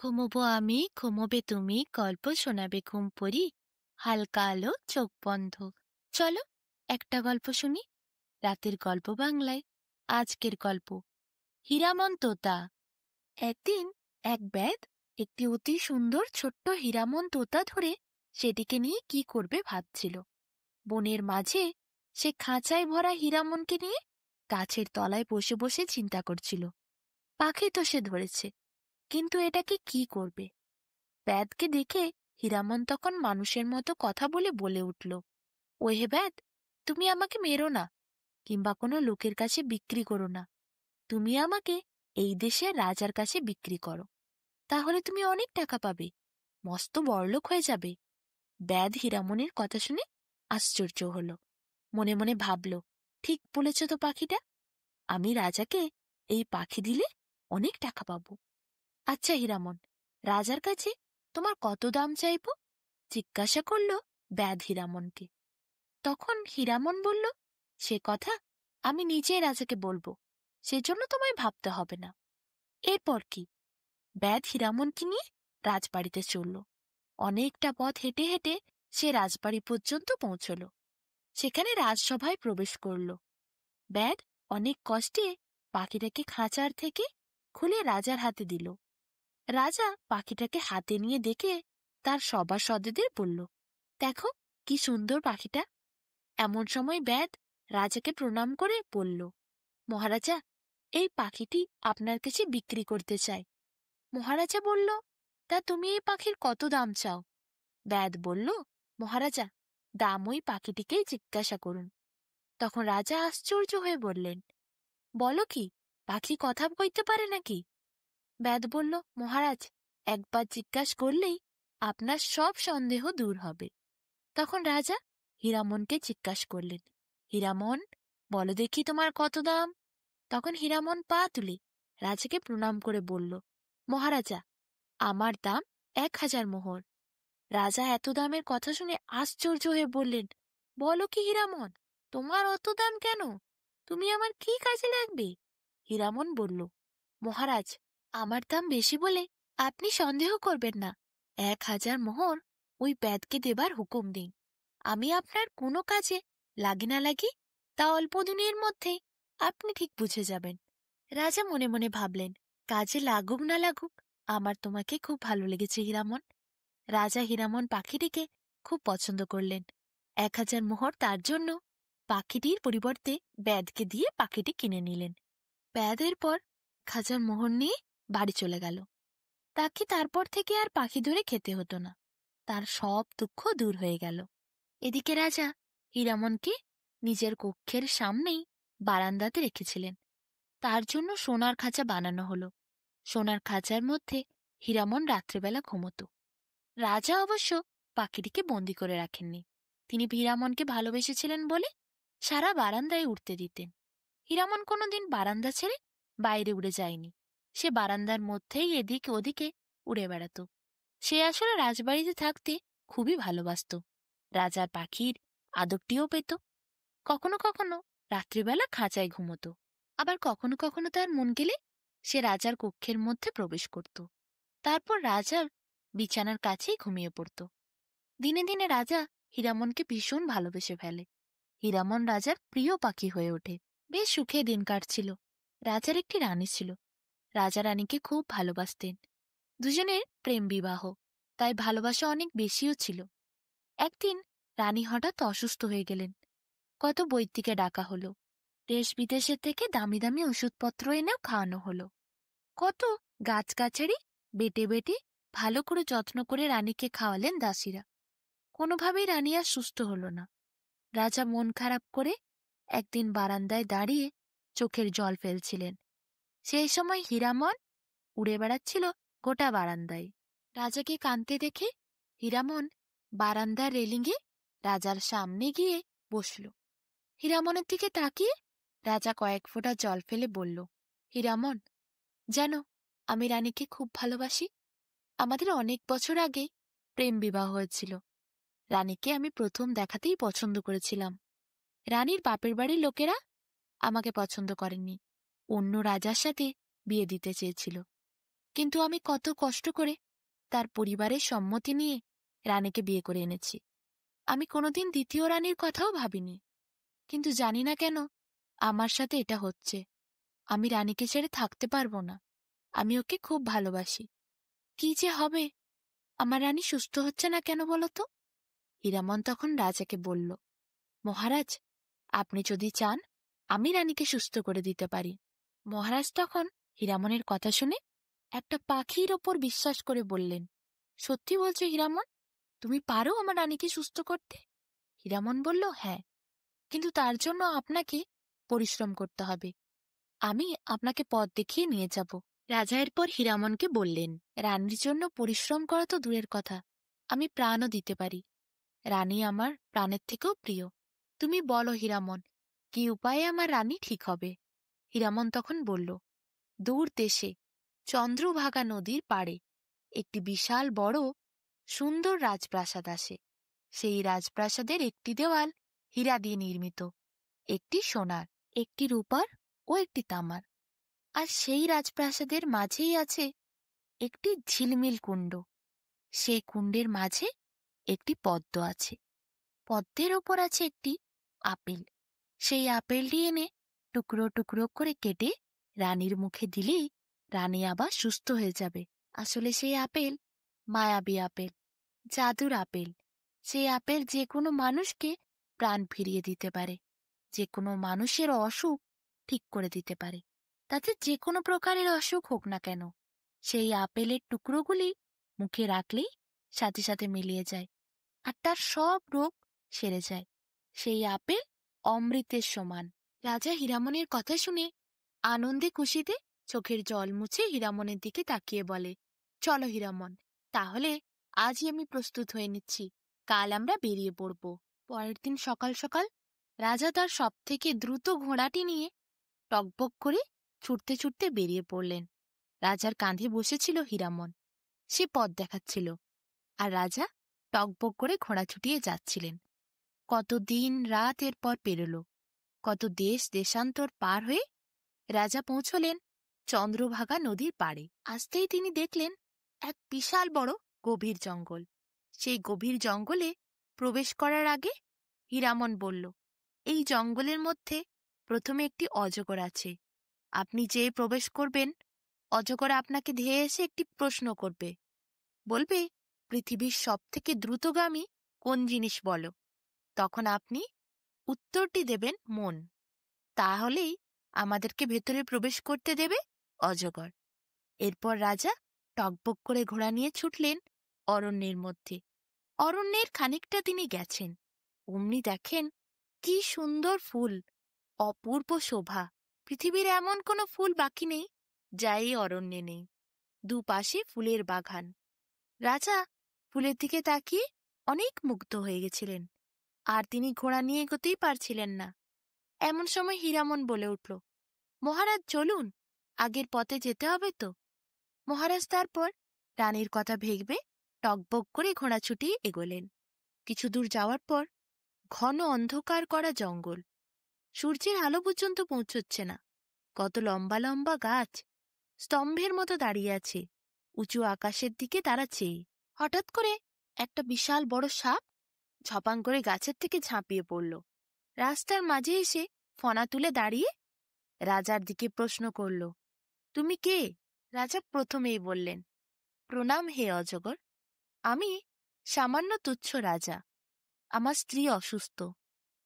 ঘুমোবো আমি, ঘুমোবে তুমি, গল্প শোনাবে ঘুম পড়ি, হালকা আলো চোখ বন্ধ। চলো একটা গল্প শুনি। রাতের গল্প বাংলায়। আজকের গল্প হীরামন তোতা। একদিন এক ব্যাধ একটি অতি সুন্দর ছোট্ট হীরামন তোতা ধরে সেটিকে নিয়ে কি করবে ভাবছিল। বনের মাঝে সে খাঁচায় ভরা হীরামনকে নিয়ে গাছের তলায় বসে বসে চিন্তা করছিল। পাখি তো সে ধরেছে, কিন্তু এটাকে কি করবে। ব্যাধকে দেখে হীরামন তখন মানুষের মতো কথা বলে বলে উঠল, ওহে ব্যাধ, তুমি আমাকে মেরো না, কিংবা কোনো লোকের কাছে বিক্রি করো না। তুমি আমাকে এই দেশের রাজার কাছে বিক্রি করো, তাহলে তুমি অনেক টাকা পাবে, মস্ত বড়লোক হয়ে যাবে। ব্যাধ হীরামনের কথা শুনে আশ্চর্য হল। মনে মনে ভাবল, ঠিক বলেছ তো পাখিটা, আমি রাজাকে এই পাখি দিলে অনেক টাকা পাবো। আচ্ছা হীরামন, রাজার কাছে তোমার কত দাম চাইব? জিজ্ঞাসা করল ব্যাধ হীরামনকে। তখন হীরামন বলল, সে কথা আমি নিজেই রাজাকে বলবো, সেজন্য তোমায় ভাবতে হবে না। এরপর কি? ব্যাধ হীরামনকে নিয়ে রাজবাড়িতে চলল। অনেকটা পথ হেঁটে হেঁটে সে রাজবাড়ি পর্যন্ত পৌঁছল। সেখানে রাজসভায় প্রবেশ করল। ব্যাধ অনেক কষ্টে পাখিটাকে খাঁচার থেকে খুলে রাজার হাতে দিল। রাজা পাখিটাকে হাতে নিয়ে দেখে তার সভাসদেদের বলল, দেখো কি সুন্দর পাখিটা। এমন সময় ব্যাধ রাজাকে প্রণাম করে বলল, মহারাজা, এই পাখিটি আপনার কাছে বিক্রি করতে চাই। মহারাজা বলল, তা তুমি এই পাখির কত দাম চাও? ব্যাধ বলল, মহারাজা, দাম ওই পাখিটিকেই জিজ্ঞাসা করুন। তখন রাজা আশ্চর্য হয়ে বললেন, বলো কি, পাখি কথা কইতে পারে নাকি? ব্যাধ বলল, মহারাজ, একবার জিজ্ঞাসা করলেই আপনার সব সন্দেহ দূর হবে। তখন রাজা হীরামনকে জিজ্ঞাসা করলেন, হীরামন, বলো দেখি তোমার কত দাম? তখন হীরামন পা তুলে রাজাকে প্রণাম করে বলল, মহারাজা, আমার দাম 1000 মোহর। রাজা এত দামের কথা শুনে আশ্চর্য হয়ে বললেন, বলো কি হীরামন, তোমার অত দাম কেন? তুমি আমার কি কাজে লাগবে? হীরামন বলল, মহারাজ, আমার দাম বেশি বলে আপনি সন্দেহ করবেন না। 1000 মোহর ওই ব্যাধকে দেবার হুকুম দিন। আমি আপনার কোনো কাজে লাগি না লাগি, তা অল্প দিনের মধ্যেই আপনি ঠিক বুঝে যাবেন। রাজা মনে মনে ভাবলেন, কাজে লাগুক না লাগুক, আমার তোমাকে খুব ভালো লেগেছে হীরামন। রাজা হীরামন পাখিটিকে খুব পছন্দ করলেন। 1000 মোহর তার জন্য পাখিটির পরিবর্তে ব্যাধকে দিয়ে পাখিটি কিনে নিলেন। ব্যাধের পর 1000 মোহর নিয়ে বাড়ি চলে গেল। তাকে তারপর থেকে আর পাখি ধরে খেতে হতো না। তার সব দুঃখ দূর হয়ে গেল। এদিকে রাজা হীরামনকে নিজের কক্ষের সামনেই বারান্দাতে রেখেছিলেন। তার জন্য সোনার খাঁচা বানানো হলো। সোনার খাঁচার মধ্যে হীরামন রাত্রেবেলা ঘুমত। রাজা অবশ্য পাখিটিকে বন্দি করে রাখেননি। তিনি হীরামনকে ভালোবেসেছিলেন বলে সারা বারান্দায় উঠতে দিতেন। হীরামন কোনোদিন বারান্দা ছেড়ে বাইরে উড়ে যায়নি। সে বারান্দার মধ্যেই এদিক ওদিকে উড়ে বেড়াত। সে আসলে রাজবাড়িতে থাকতে খুবই ভালোবাসত। রাজার পাখির আদরটিও পেত। কখনো কখনো রাত্রিবেলা খাঁচায় ঘুমত, আবার কখনো কখনো তার মন গেলে সে রাজার কক্ষের মধ্যে প্রবেশ করত। তারপর রাজার বিছানার কাছেই ঘুমিয়ে পড়ত। দিনে দিনে রাজা হীরামনকে ভীষণ ভালোবেসে ফেলে। হীরামন রাজার প্রিয় পাখি হয়ে ওঠে। বেশ সুখে দিন কাটছিল। রাজার একটি রানী ছিল। রাজা রানীকে খুব ভালোবাসতেন। দুজনের প্রেম বিবাহ, তাই ভালোবাসা অনেক বেশিও ছিল। একদিন রানী হঠাৎ অসুস্থ হয়ে গেলেন। কত বৈদ্যকে ডাকা হলো। দেশ বিদেশের থেকে দামি দামি ওষুধপত্র এনেও খাওয়ানো হলো। কত গাছগাছালি বেটে বেটে ভালো করে যত্ন করে রানীকে খাওয়ালেন দাসীরা। কোনোভাবেই রানী আর সুস্থ হল না। রাজা মন খারাপ করে একদিন বারান্দায় দাঁড়িয়ে চোখের জল ফেলছিলেন। সেই সময় হীরামন উড়ে বেড়াচ্ছিল গোটা বারান্দায়। রাজাকে কাঁদতে দেখে হীরামন বারান্দার রেলিংয়ে রাজার সামনে গিয়ে বসল। হীরামনের দিকে তাকিয়ে রাজা কয়েক ফোঁটা জল ফেলে বলল, হীরামন, জানো, আমি রানীকে খুব ভালোবাসি। আমাদের অনেক বছর আগে প্রেম বিবাহ হয়েছিল। রানীকে আমি প্রথম দেখাতেই পছন্দ করেছিলাম। রানীর বাপের বাড়ির লোকেরা আমাকে পছন্দ করেননি, অন্য রাজার সাথে বিয়ে দিতে চেয়েছিল। কিন্তু আমি কত কষ্ট করে তার পরিবারের সম্মতি নিয়ে রানীকে বিয়ে করে এনেছি। আমি কোনোদিন দ্বিতীয় রানীর কথাও ভাবিনি, কিন্তু জানি না কেন আমার সাথে এটা হচ্ছে। আমি রানীকে ছেড়ে থাকতে পারবো না। আমি ওকে খুব ভালোবাসি। কি যে হবে! আমার রানী সুস্থ হচ্ছে না কেন বলো তো? হীরামন তখন রাজাকে বলল, মহারাজ, আপনি যদি চান আমি রানীকে সুস্থ করে দিতে পারি। মহারাজ তখন হীরামনের কথা শুনে একটা পাখির ওপর বিশ্বাস করে বললেন, সত্যি বলছো হীরামন? তুমি পারো আমার রানীকে সুস্থ করতে? হীরামন বলল, হ্যাঁ, কিন্তু তার জন্য আপনাকে পরিশ্রম করতে হবে। আমি আপনাকে পথ দেখিয়ে নিয়ে যাব। রাজা এরপর হীরামনকে বললেন, রানীর জন্য পরিশ্রম করা তো দূরের কথা, আমি প্রাণও দিতে পারি। রানী আমার প্রাণের থেকেও প্রিয়। তুমি বলো হীরামন, কি উপায়ে আমার রানী ঠিক হবে? হীরামন তখন বলল, দূর দেশে চন্দ্রভাগা নদীর পাড়ে একটি বিশাল বড় সুন্দর রাজপ্রাসাদ আছে। সেই রাজপ্রাসাদের একটি দেওয়াল হীরা দিয়ে নির্মিত, একটি সোনার, একটি রূপার ও একটি তামার। আর সেই রাজপ্রাসাদের মাঝেই আছে একটি ঝিলমিল কুণ্ড। সেই কুণ্ডের মাঝে একটি পদ্ম আছে। পদ্মের ওপর আছে একটি আপেল। সেই আপেলটি এনে টুকরো টুকরো করে কেটে রানীর মুখে দিলেই রানী আবার সুস্থ হয়ে যাবে। আসলে সেই আপেল মায়াবী আপেল, জাদুর আপেল। সেই আপেল যে কোনো মানুষকে প্রাণ ফিরিয়ে দিতে পারে, যে কোনো মানুষের অসুখ ঠিক করে দিতে পারে, তাতে যে কোনো প্রকারের অসুখ হোক না কেন। সেই আপেলের টুকরোগুলি মুখে রাখলেই সাথে সাথে মিলিয়ে যায়, আর তার সব রোগ সেরে যায়। সেই আপেল অমৃতের সমান। রাজা হীরামনের কথা শুনে আনন্দে খুশিতে চোখের জল মুছে হীরামনের দিকে তাকিয়ে বলে, চলো হীরামন, তাহলে আজই আমি প্রস্তুত হয়ে নিচ্ছি, কাল আমরা বেরিয়ে পড়ব। পরের দিন সকাল সকাল রাজা তার সবথেকে দ্রুত ঘোড়াটি নিয়ে টকবক করে ছুটতে ছুটতে বেরিয়ে পড়লেন। রাজার কাঁধে বসেছিল হীরামন। সে পথ দেখাচ্ছিল, আর রাজা টকবক করে ঘোড়া ছুটিয়ে যাচ্ছিলেন। কত দিন রাত এরপর পেরোল, কত দেশ দেশান্তর পার হয়ে রাজা পৌঁছলেন চন্দ্রভাগা নদীর পাড়ে। আসতেই তিনি দেখলেন এক বিশাল বড় গভীর জঙ্গল। সেই গভীর জঙ্গলে প্রবেশ করার আগে হীরামন বলল, এই জঙ্গলের মধ্যে প্রথমে একটি অজগর আছে। আপনি যে প্রবেশ করবেন, অজগর আপনাকে ধেয়ে এসে একটি প্রশ্ন করবে। বলবে, পৃথিবীর সবথেকে দ্রুতগামী কোন জিনিস বলো? তখন আপনি উত্তরটি দেবেন মন। তাহলেই আমাদেরকে ভেতরে প্রবেশ করতে দেবে অজগর। এরপর রাজা টকবক করে ঘোড়া নিয়ে ছুটলেন অরণ্যের মধ্যে। অরণ্যের খানিকটা তিনি গেছেন, অমনি দেখেন কি সুন্দর ফুল, অপূর্ব শোভা। পৃথিবীর এমন কোনো ফুল বাকি নেই যা এই অরণ্যে নেই। দুপাশে ফুলের বাগান। রাজা ফুলের দিকে তাকিয়ে অনেক মুগ্ধ হয়ে গেছিলেন, আর তিনি ঘোড়া নিয়ে এগোতেই পারছিলেন না। এমন সময় হীরামন বলে উঠল, মহারাজ চলুন, আগের পথে যেতে হবে তো। মহারাজ তারপর রানীর কথা ভেবে টকবক করে ঘোড়া ছুটিয়ে এগোলেন। কিছু দূর যাওয়ার পর ঘন অন্ধকার করা জঙ্গল, সূর্যের আলো পর্যন্ত পৌঁছচ্ছে না। কত লম্বা লম্বা গাছ স্তম্ভের মতো দাঁড়িয়ে আছে উঁচু আকাশের দিকে তারা চেয়ে। হঠাৎ করে একটা বিশাল বড় সাপ ঝপাং করে গাছের থেকে ঝাঁপিয়ে পড়ল। রাস্তার মাঝে এসে ফনা তুলে দাঁড়িয়ে রাজার দিকে প্রশ্ন করল, তুমি কে? রাজা প্রথমেই বললেন, প্রণাম হে অজগর, আমি সামান্য তুচ্ছ রাজা। আমার স্ত্রী অসুস্থ,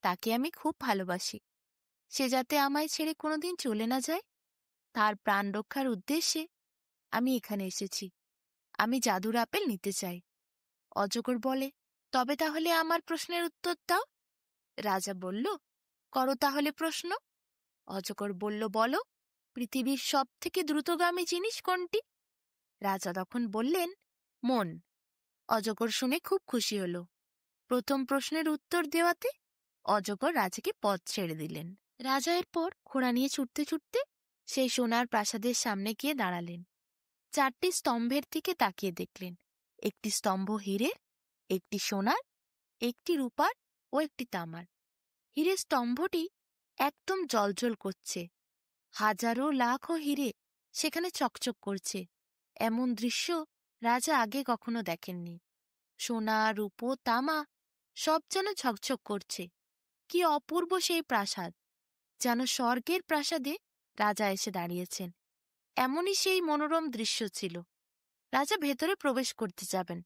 তাকে আমি খুব ভালোবাসি। সে যাতে আমায় ছেড়ে কোনোদিন চলে না যায়, তার প্রাণ রক্ষার উদ্দেশ্যে আমি এখানে এসেছি। আমি জাদুর আপেল নিতে চাই। অজগর বলে, তবে তাহলে আমার প্রশ্নের উত্তর দাও। রাজা বলল, করো তাহলে প্রশ্ন। অজগর বলল, বলো, পৃথিবীর সব থেকে দ্রুতগামী জিনিস কোনটি? রাজা তখন বললেন, মন। অজগর শুনে খুব খুশি হল। প্রথম প্রশ্নের উত্তর দেওয়াতে অজগর রাজাকে পথ ছেড়ে দিলেন। রাজা এরপর ঘোড়া নিয়ে ছুটতে ছুটতে সেই সোনার প্রাসাদের সামনে গিয়ে দাঁড়ালেন। চারটি স্তম্ভের দিকে তাকিয়ে দেখলেন, একটি স্তম্ভ হীরের, একটি সোনার, একটি রূপার ও একটি তামার। হীরের স্তম্ভটি একদম জ্বলজ্বল করছে, হাজারো লাখো হীরে সেখানে চকচক করছে। এমন দৃশ্য রাজা আগে কখনো দেখেননি। সোনা, রূপো, তামা সব যেন ঝকঝক করছে। কি অপূর্ব সেই প্রাসাদ! যেন স্বর্গের প্রাসাদে রাজা এসে দাঁড়িয়েছেন। এমনই সেই মনোরম দৃশ্য ছিল। রাজা ভেতরে প্রবেশ করতে যাবেন,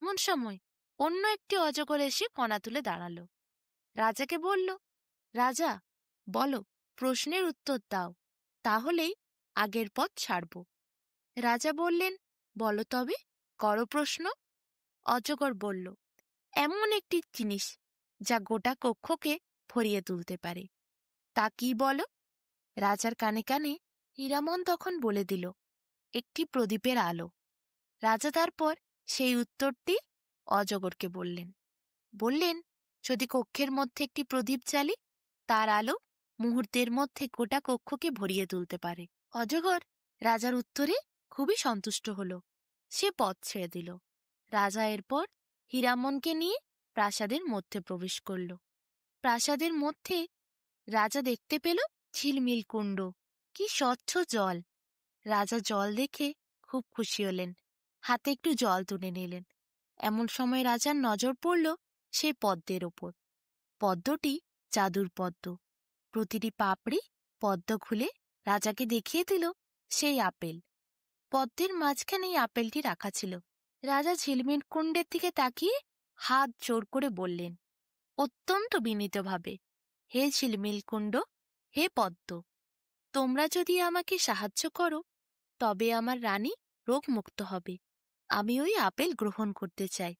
এমন সময় অন্য একটি অজগর এসে ফনা তুলে দাঁড়াল। রাজাকে বলল, রাজা, বলো, প্রশ্নের উত্তর দাও, তাহলেই আগের পথ ছাড়ব। রাজা বললেন, বলো তবে, করো প্রশ্ন। অজগর বলল, এমন একটি জিনিস যা গোটা কক্ষকে ভরিয়ে তুলতে পারে, তা কি বলো? রাজার কানে কানে হীরামন তখন বলে দিল, একটি প্রদীপের আলো। রাজা তারপর সেই উত্তরটি অজগরকে বললেন। বললেন, যদি কক্ষের মধ্যে একটি প্রদীপ জ্বালি, তার আলো মুহূর্তের মধ্যে গোটা কক্ষকে ভরিয়ে তুলতে পারে। অজগর রাজার উত্তরে খুবই সন্তুষ্ট হল। সে পথ ছেড়ে দিল। রাজা এরপর হীরামনকে নিয়ে প্রাসাদের মধ্যে প্রবেশ করল। প্রাসাদের মধ্যে রাজা দেখতে পেল ঝিলমিল কুণ্ড, কি স্বচ্ছ জল। রাজা জল দেখে খুব খুশি হলেন, হাতে একটু জল তুলে নিলেন। এমন সময় রাজার নজর পড়ল সেই পদ্মের ওপর। পদ্মটি জাদুর পদ্ম। প্রতিটি পাপড়ি পদ্ম খুলে রাজাকে দেখিয়ে দিল সেই আপেল। পদ্মের মাঝখানেই আপেলটি রাখা ছিল। রাজা ঝিলমিল কুণ্ডের দিকে তাকিয়ে হাত জোর করে বললেন অত্যন্ত বিনীতভাবে, হে ঝিলমিল কুণ্ড, হে পদ্ম, তোমরা যদি আমাকে সাহায্য করো তবে আমার রানী রোগমুক্ত হবে। আমি ওই আপেল গ্রহণ করতে চাই।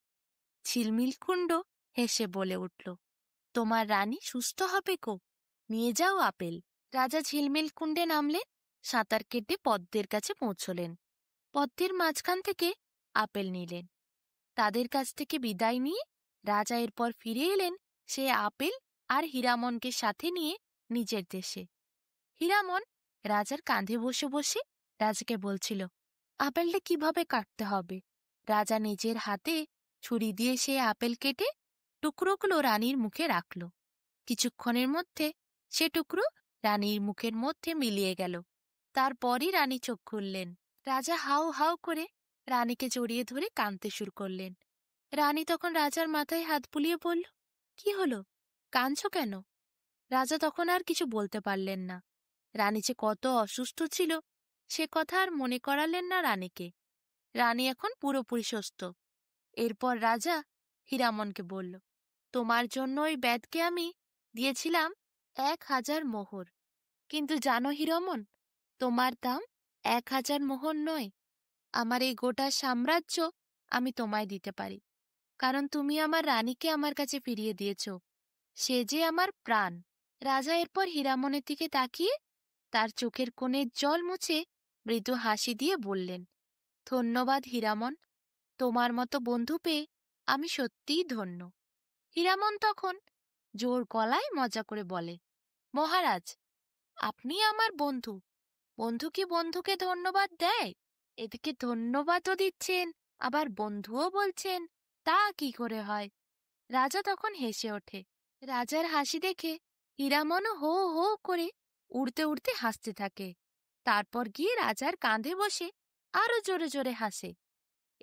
ঝিলমিল কুণ্ড হেসে বলে উঠল, তোমার রানী সুস্থ হবে গো, নিয়ে যাও আপেল। রাজা ঝিলমিল কুণ্ডে নামলেন, সাঁতার কেটে পদ্মের কাছে পৌঁছলেন। পদ্মের মাঝখান থেকে আপেল নিলেন। তাদের কাছ থেকে বিদায় নিয়ে রাজা এরপর ফিরে এলেন সে আপেল আর হীরামনকে সাথে নিয়ে নিজের দেশে। হীরামন রাজার কাঁধে বসে বসে রাজাকে বলছিল আপেলটা কিভাবে কাটতে হবে। রাজা নিজের হাতে ছুরি দিয়ে সে আপেল কেটে টুকরোগুলো রানীর মুখে রাখল। কিছুক্ষণের মধ্যে সে টুকরো রানীর মুখের মধ্যে মিলিয়ে গেল। তারপরই রানী চোখ খুললেন। রাজা হাউ হাউ করে রানীকে জড়িয়ে ধরে কাঁদতে শুরু করলেন। রানী তখন রাজার মাথায় হাত বুলিয়ে বলল, কি হলো, কাঁদছ কেন? রাজা তখন আর কিছু বলতে পারলেন না। রানী যে কত অসুস্থ ছিল সে কথা আর মনে করালেন না রানীকে। রানী এখন পুরোপুরি সুস্থ। এরপর রাজা হীরামনকে বলল, তোমার জন্য ওই ব্যাধকে আমি দিয়েছিলাম 1000 মোহর, কিন্তু জানো হীরামন, তোমার দাম 1000 মোহর নয়। আমার এই গোটা সাম্রাজ্য আমি তোমায় দিতে পারি, কারণ তুমি আমার রানীকে আমার কাছে ফিরিয়ে দিয়েছ। সে যে আমার প্রাণ। রাজা এরপর হীরামনের দিকে তাকিয়ে তার চোখের কোণে জল মুছে মৃদু হাসি দিয়ে বললেন, ধন্যবাদ হীরামন, তোমার মতো বন্ধু পেয়ে আমি সত্যিই ধন্য। হীরামন তখন জোর গলায় মজা করে বলে, মহারাজ, আপনি আমার বন্ধু, বন্ধু কি বন্ধুকে ধন্যবাদ দেয়? এদিকে ধন্যবাদও দিচ্ছেন আবার বন্ধুও বলছেন, তা কি করে হয়? রাজা তখন হেসে ওঠে। রাজার হাসি দেখে হীরামনও হো হো করে উড়তে উড়তে হাসতে থাকে। তারপর গিয়ে রাজার কাঁধে বসে আরো জোরে জোরে হাসে।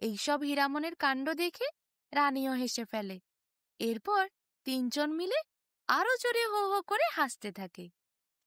এইসব হীরামনের কাণ্ড দেখে রানীও হেসে ফেলে। এরপর তিনজন মিলে আরো জোরে হো হো করে হাসতে থাকে।